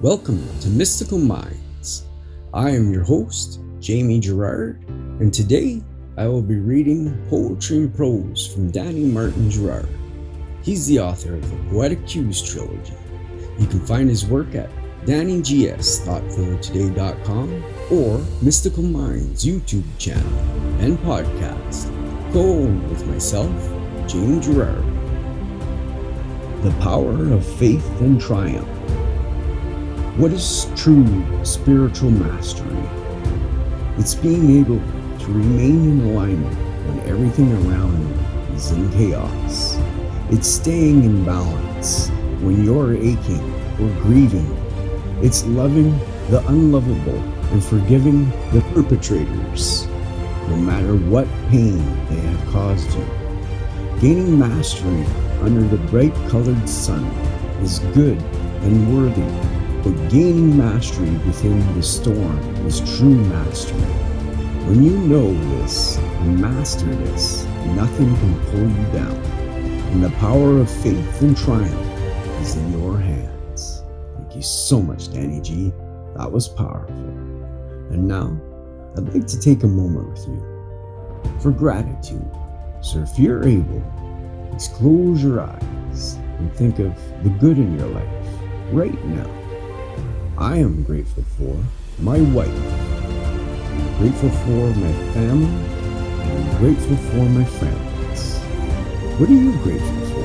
Welcome to Mystical Minds. I am your host, Jamie Gerard, and today I will be reading poetry and prose from Danny Martin Gerard. He's the author of the Poetic Cues trilogy. You can find his work at DannyGS.thoughtfortoday.com or Mystical Minds YouTube channel and podcast. Go with myself, Jamie Gerard. The Power of Faith and Triumph. What is true spiritual mastery? It's being able to remain in alignment when everything around you is in chaos. It's staying in balance when you're aching or grieving. It's loving the unlovable and forgiving the perpetrators, no matter what pain they have caused you. Gaining mastery under the bright-colored sun is good and worthy. But gaining mastery within the storm is true mastery. When you know this and master this, nothing can pull you down. And the power of faith and triumph is in your hands. Thank you so much, Danny G. That was powerful. And now, I'd like to take a moment with you for gratitude. So if you're able, please close your eyes and think of the good in your life right now. I am grateful for my wife, I'm grateful for my family, and I'm grateful for my friends. What are you grateful for?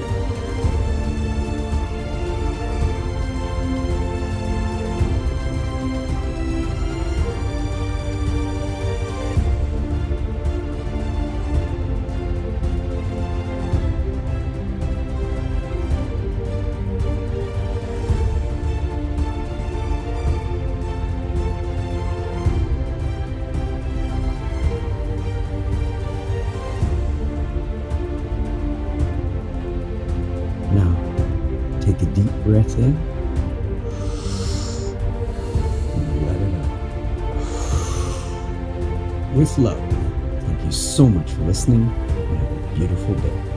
Now, take a deep breath in and let it out. With love, thank you so much for listening and have a beautiful day.